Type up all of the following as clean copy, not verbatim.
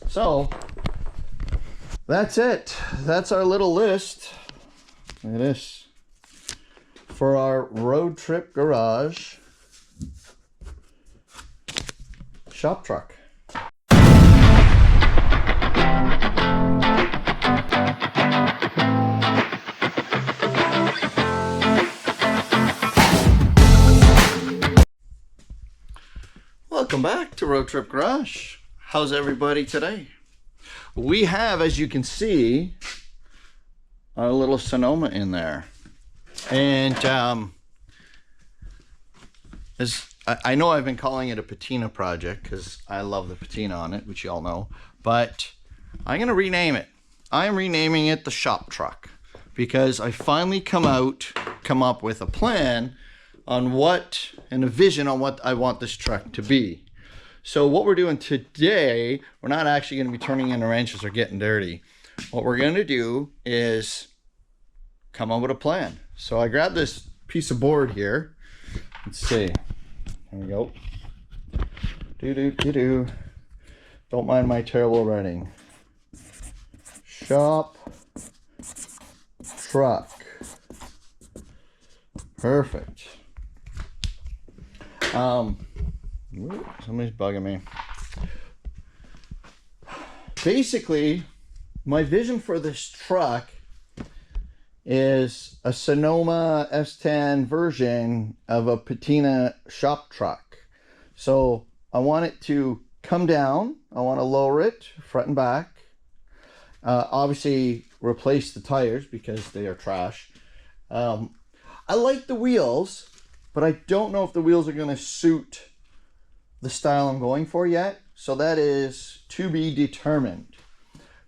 So that's it. That's our little list. Look at this. For our road trip garage shop truck. Welcome back to Road Trip Garage. How's everybody today? We have, as you can see, our little Sonoma in there. And I know I've been calling it a patina project because I love the patina on it, which you all know. But I'm going to rename it. I'm renaming it the shop truck because I finally come up with a plan on what, and a vision on what I want this truck to be. So what we're doing today, we're not actually going to be turning in the wrenches or getting dirty. What we're going to do is come up with a plan. So I grabbed this piece of board here. Let's see. There we go. Don't mind my terrible writing. Shop truck. Perfect. Somebody's bugging me. Basically, my vision for this truck is a Sonoma S10 version of a patina shop truck. So I want it to come down. I want to lower it front and back. Obviously replace the tires because they are trash. I like the wheels, but I don't know if the wheels are going to suit the style I'm going for yet. So that is to be determined.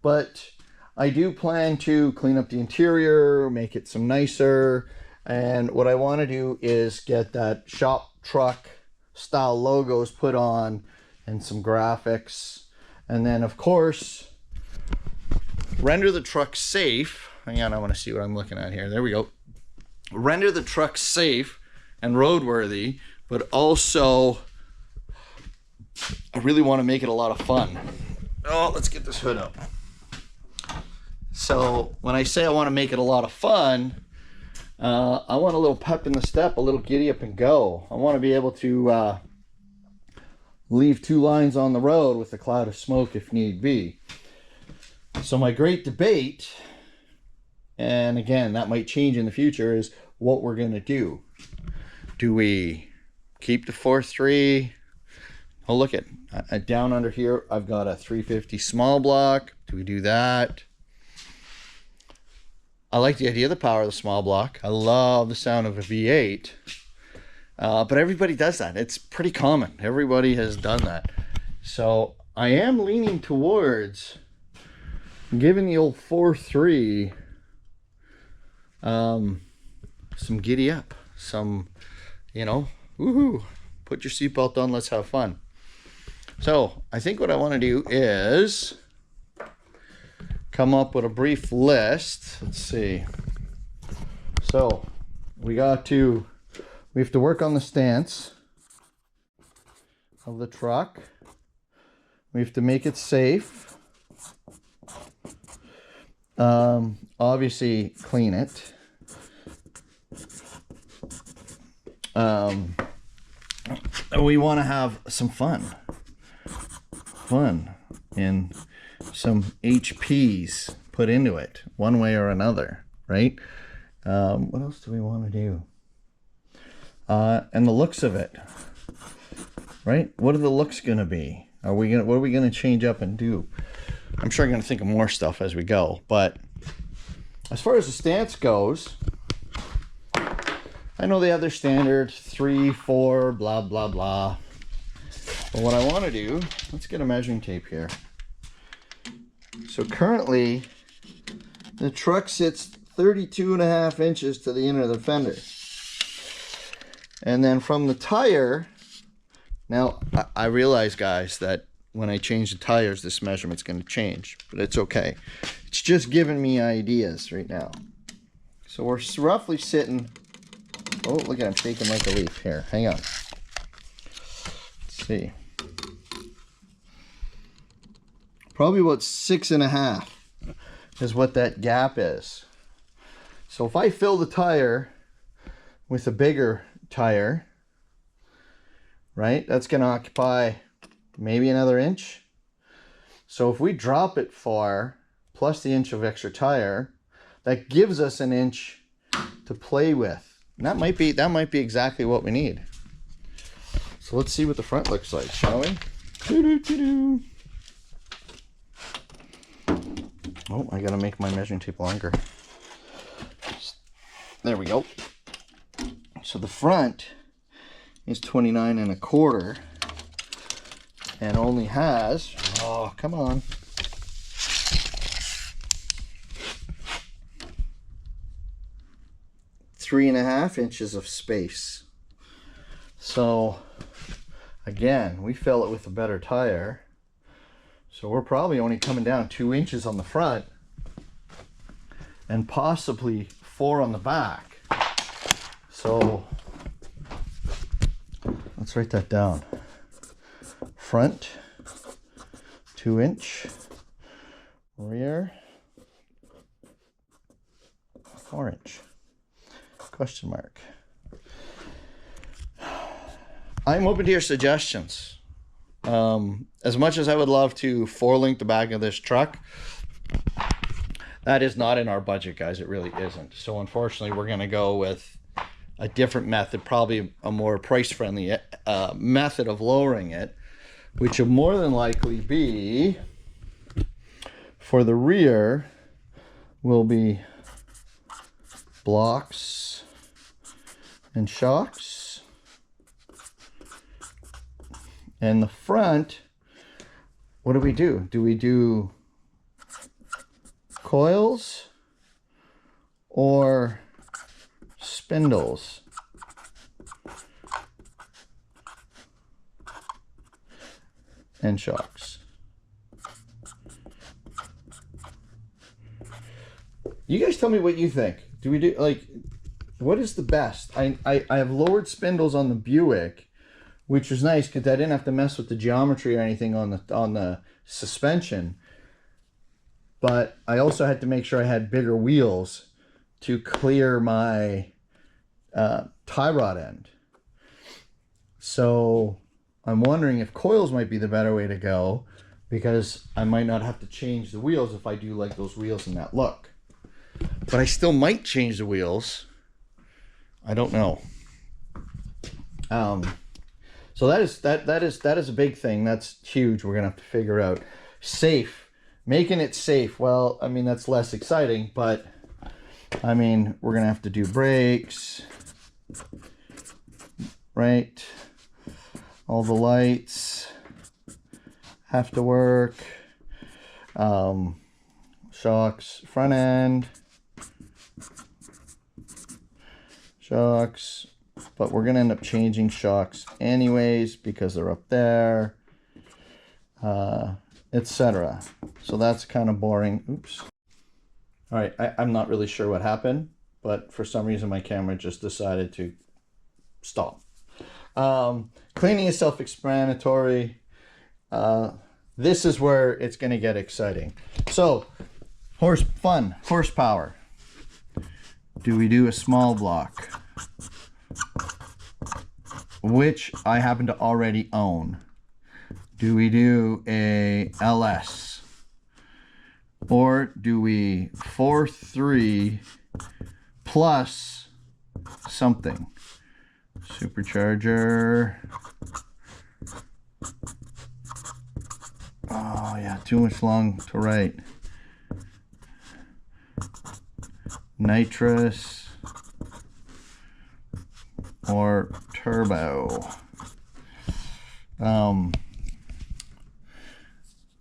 But I do plan to clean up the interior, make it some nicer. And what I want to do is get that shop truck style logos put on and some graphics. And then of course, render the truck safe. Hang on, I want to see what I'm looking at here. There we go. Render the truck safe and roadworthy, but also I really want to make it a lot of fun. Oh, let's get this hood up. So when I say I want to make it a lot of fun, I want a little pep in the step, a little giddy up and go. I want to be able to leave 2 lines on the road with a cloud of smoke if need be. So my great debate, and again, that might change in the future, is what we're going to do. Do we keep the 4.3? Oh, look at down under here, I've got a 350 small block. Do we do that? I like the idea of the power of the small block. I love the sound of a V8. But everybody does that. It's pretty common. Everybody has done that. So I am leaning towards giving the old 4.3 some giddy up. Some, woohoo, put your seatbelt on, let's have fun. So I think what I want to do is come up with a brief list. Let's see. So we have to work on the stance of the truck. We have to make it safe. Obviously clean it. We want to have some fun and some HPs put into it one way or another, right? What else do we want to do? And the looks of it, right? What are the looks going to be? What are we going to change up and do? I'm sure I'm going to think of more stuff as we go, but as far as the stance goes, I know they have their standard 3, 4, blah, blah, blah. But what I want to do, let's get a measuring tape here. So currently, the truck sits 32.5 inches to the inner of the fender. And then from the tire, now I realize, guys, that when I change the tires, this measurement's going to change, but it's okay. It's just giving me ideas right now. So we're roughly sitting, oh, look at, I'm shaking like a leaf here. Hang on. Let's see. Probably about 6.5 is what that gap is. So if I fill the tire with a bigger tire, right, that's going to occupy maybe another inch. So if we drop it far, plus the inch of extra tire, that gives us an inch to play with. And that might be exactly what we need. So let's see what the front looks like, shall we? Doo-doo-doo-doo. Oh, I gotta make my measuring tape longer. There we go. So the front is 29.25 and only has, oh, come on, 3.5 inches of space. So again, we fill it with a better tire. So we're probably only coming down 2 inches on the front and possibly 4 on the back. So let's write that down. Front 2 inch, rear 4 inch, question mark. I'm open to your suggestions. As much as I would love to 4-link the back of this truck, that is not in our budget, guys. It really isn't. So unfortunately, we're going to go with a different method, probably a more price-friendly method of lowering it, which will more than likely be, for the rear, will be blocks and shocks. And the front, what do we do? Do we do coils or spindles? And shocks. You guys tell me what you think. Do we do, like, what is the best? I have lowered spindles on the Buick, which was nice because I didn't have to mess with the geometry or anything on the suspension. But I also had to make sure I had bigger wheels to clear my tie rod end. So I'm wondering if coils might be the better way to go, because I might not have to change the wheels if I do like those wheels in that look. But I still might change the wheels. I don't know. So that is a big thing. That's huge. We're gonna have to figure out. Safe, making it safe. Well, I mean, that's less exciting, but I mean, we're gonna have to do brakes, right? All the lights have to work. Shocks, front end, shocks. But we're going to end up changing shocks anyways because they're up there, etc. So that's kind of boring. Oops. All right, I'm not really sure what happened, but for some reason my camera just decided to stop. Cleaning is self-explanatory. This is where it's going to get exciting. So, horsepower. Do we do a small block? Which I happen to already own. Do we do a LS? Or do we 4.3 plus something? Supercharger. Oh yeah, too much long to write. Nitrous or turbo.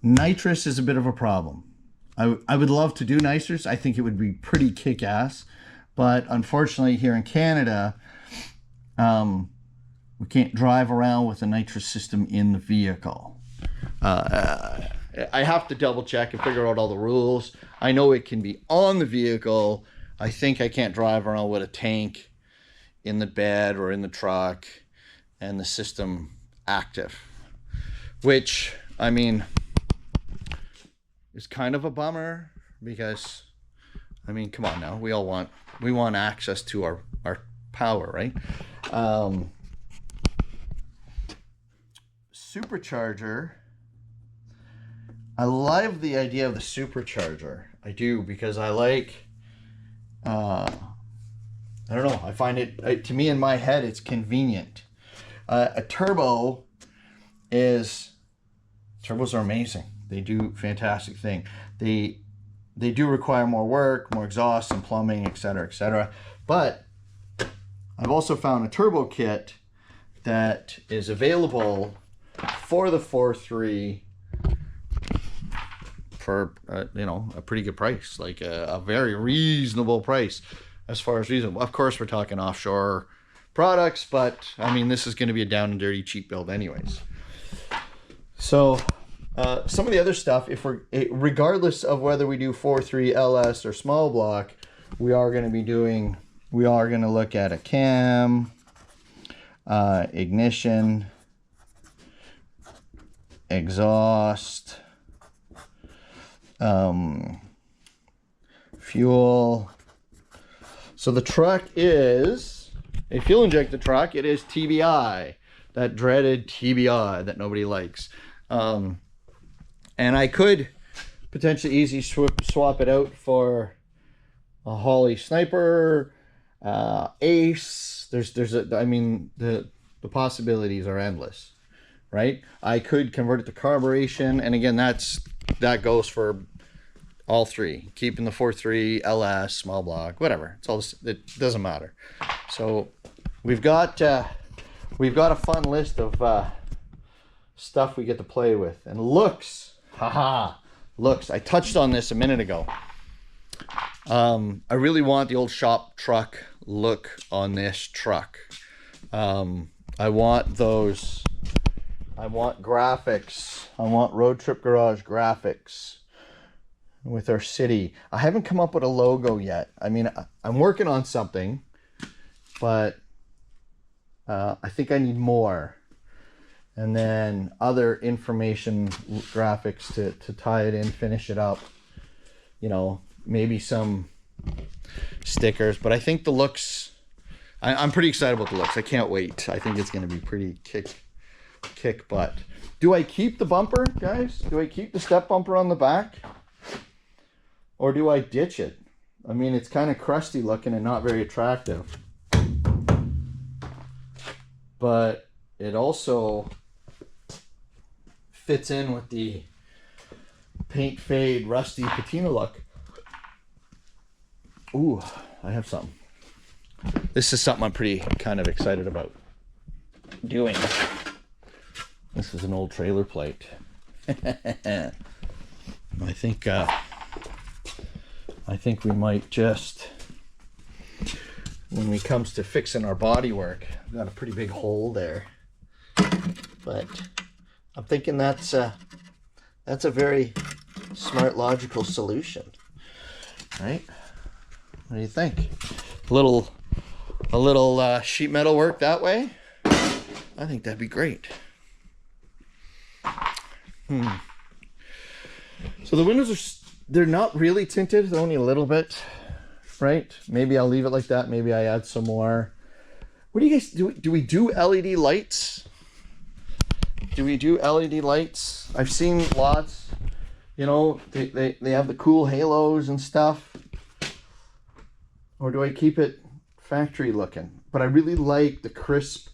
Nitrous is a bit of a problem. I would love to do nitrous. I think it would be pretty kick-ass, but unfortunately here in Canada, we can't drive around with a nitrous system in the vehicle. I have to double check and figure out all the rules. I know it can be on the vehicle. I think I can't drive around with a tank in the bed or in the truck and the system active, which, I mean, is kind of a bummer because, I mean, come on now. We want access to our power, right? Supercharger. I love the idea of the supercharger. I do, because I like, I don't know, I find it, to me in my head, it's convenient. A turbo turbos are amazing. They do fantastic thing. They do require more work, more exhaust and plumbing, etc., etc. But I've also found a turbo kit that is available for the 4.3 for you know, a pretty good price, like a very reasonable price as far as reasonable. Of course, we're talking offshore products, but I mean, this is going to be a down and dirty cheap build anyways. So some of the other stuff, regardless of whether we do 4.3 LS or small block, we are going to look at a cam, ignition, exhaust, fuel. So the truck is a fuel injected truck. It is TBI, that dreaded TBI that nobody likes. And I could potentially easy swap it out for a Holley Sniper, Ace. I mean, the possibilities are endless, right? I could convert it to carburation, and again, that goes for all three, keeping the 4.3, LS, small block, whatever. It doesn't matter. So we've got a fun list of stuff we get to play with. And looks, looks. I touched on this a minute ago. I really want the old shop truck look on this truck. I want graphics. I want Road Trip Garage graphics with our city. I haven't come up with a logo yet. I mean, I'm working on something, but I think I need more. And then other information graphics to tie it in, finish it up. You know, maybe some stickers. But I think the looks, I'm pretty excited about the looks. I can't wait. I think it's going to be pretty kick butt. Do I keep the bumper, guys? Do I keep the step bumper on the back? Or do I ditch it? I mean, it's kind of crusty looking and not very attractive. But it also fits in with the paint fade rusty patina look. Ooh, I have something. This is something I'm pretty kind of excited about doing. This is an old trailer plate. I think we might just, when it comes to fixing our bodywork, we've got a pretty big hole there. But I'm thinking that's a very smart, logical solution, right? What do you think? A little sheet metal work that way? I think that'd be great. So the windows they're not really tinted, they're only a little bit, right? Maybe I'll leave it like that. Maybe I add some more. What do you guys do? Do we do LED lights? Do we do LED lights? I've seen lots, you know, they have the cool halos and stuff. Or do I keep it factory looking? But I really like the crisp,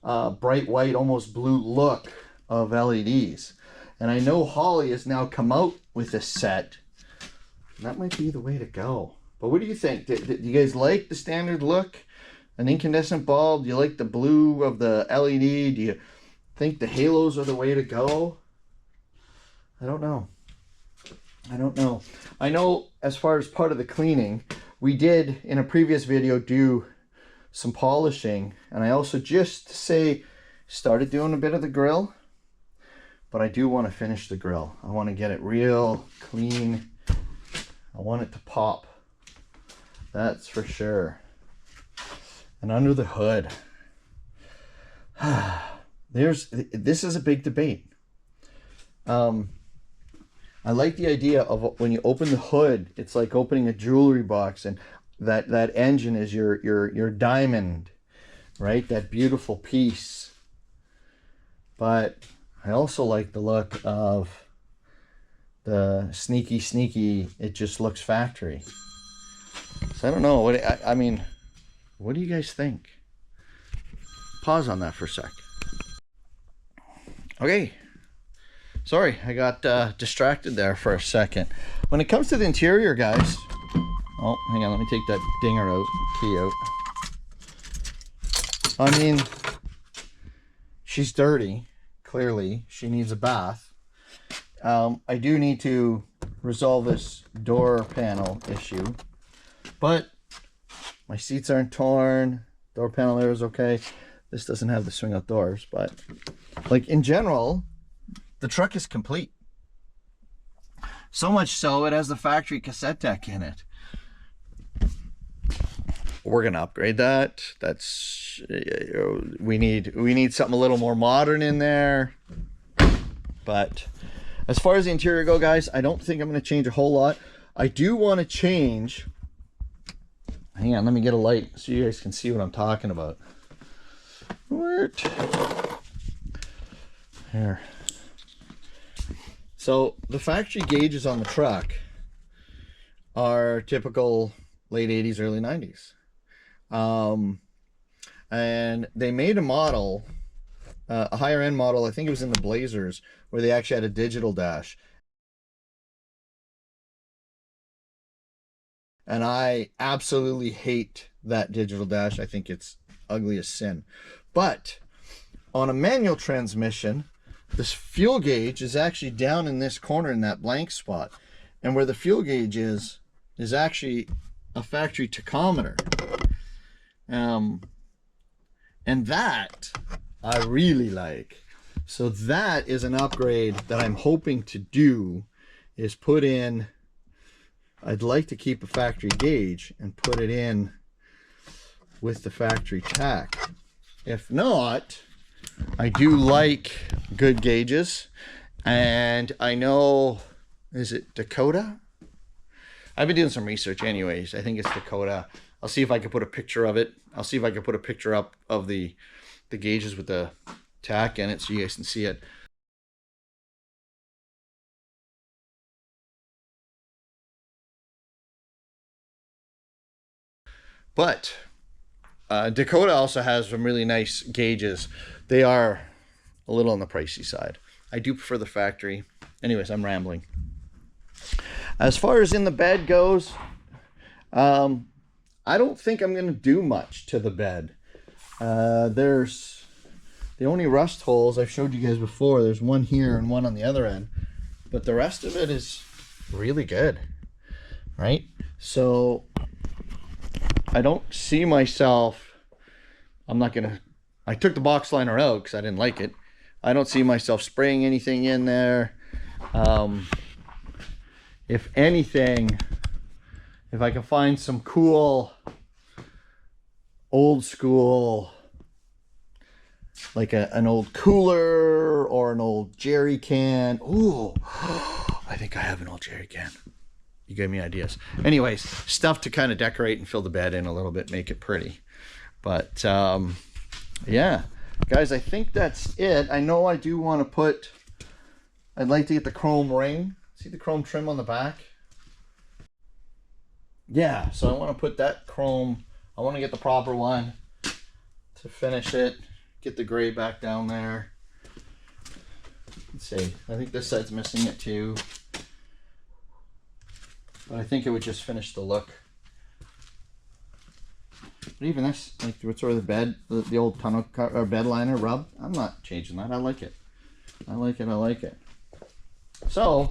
bright white, almost blue look of LEDs. And I know Holley has now come out with a set. That might be the way to go. But what do you think? Do you guys like the standard look? An incandescent bulb? Do you like the blue of the LED? Do you think the halos are the way to go? I don't know. I know as far as part of the cleaning, we did in a previous video do some polishing. And I also just started doing a bit of the grill. But I do want to finish the grill. I want to get it real clean. I want it to pop. That's for sure. And under the hood, this is a big debate. I like the idea of when you open the hood, it's like opening a jewelry box, and that engine is your diamond, right? That beautiful piece. But I also like the look of the sneaky, it just looks factory. So I don't know, I mean, what do you guys think? Pause on that for a sec. Okay. Sorry, I got distracted there for a second. When it comes to the interior, guys... Oh, hang on, let me take that dinger out, key out. I mean, she's dirty, clearly. She needs a bath. I do need to resolve this door panel issue. But my seats aren't torn. Door panel there is okay. This doesn't have the swing out doors, but like in general, the truck is complete. So much so, it has the factory cassette deck in it. We're gonna upgrade that. That's we need something a little more modern in there. But as far as the interior go, guys, I don't think I'm gonna change a whole lot. I do want to change. Hang on, let me get a light so you guys can see what I'm talking about. Here. So the factory gauges on the truck are typical late 80s, early 90s. And they made a model, a higher end model, I think it was in the Blazers, where they actually had a digital dash. And I absolutely hate that digital dash. I think it's ugly as sin. But on a manual transmission, this fuel gauge is actually down in this corner in that blank spot. And where the fuel gauge is actually a factory tachometer. And that I really like. So that is an upgrade that I'm hoping to do, is put in. I'd like to keep a factory gauge and put it in with the factory tack. If not, I do like good gauges, and I know, is it Dakota? I've been doing some research anyways. I think it's Dakota. I'll see if I can put a picture of it. I'll see if I can put a picture up of the gauges with the tack in it so you guys can see it. But Dakota also has some really nice gauges. They are a little on the pricey side. I do prefer the factory. Anyways, I'm rambling. As far as in the bed goes, I don't think I'm going to do much to the bed. There's the only rust holes I've showed you guys before. There's one here and one on the other end. But the rest of it is really good, right? So I don't see myself, I took the box liner out because I didn't like it. I don't see myself spraying anything in there. If anything, if I can find some cool, old school, like an old cooler or an old jerry can. Ooh, I think I have an old jerry can. You gave me ideas. Anyways, stuff to kind of decorate and fill the bed in a little bit, make it pretty. But yeah, guys, I think that's it. I know I do want to put, I'd like to get the chrome ring. See the chrome trim on the back? Yeah, so I want to put that chrome, I want to get the proper one to finish it, get the gray back down there. Let's see, I think this side's missing it too. But I think it would just finish the look. But even this, like what's sort of the bed, the old tunnel or bed liner rub, I'm not changing that. I like it. I like it. I like it. So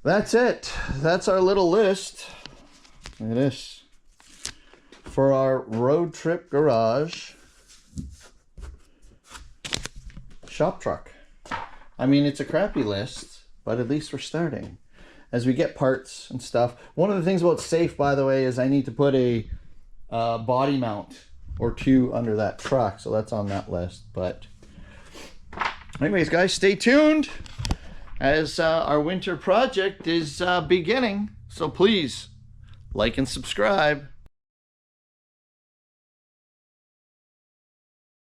that's it. That's our little list. Look at this. For our road trip garage shop truck. I mean, it's a crappy list, but at least we're starting. As we get parts and stuff. One of the things about safe, by the way, is I need to put a body mount or two under that truck. So that's on that list. But anyways, guys, stay tuned. as our winter project is beginning. So please like and subscribe.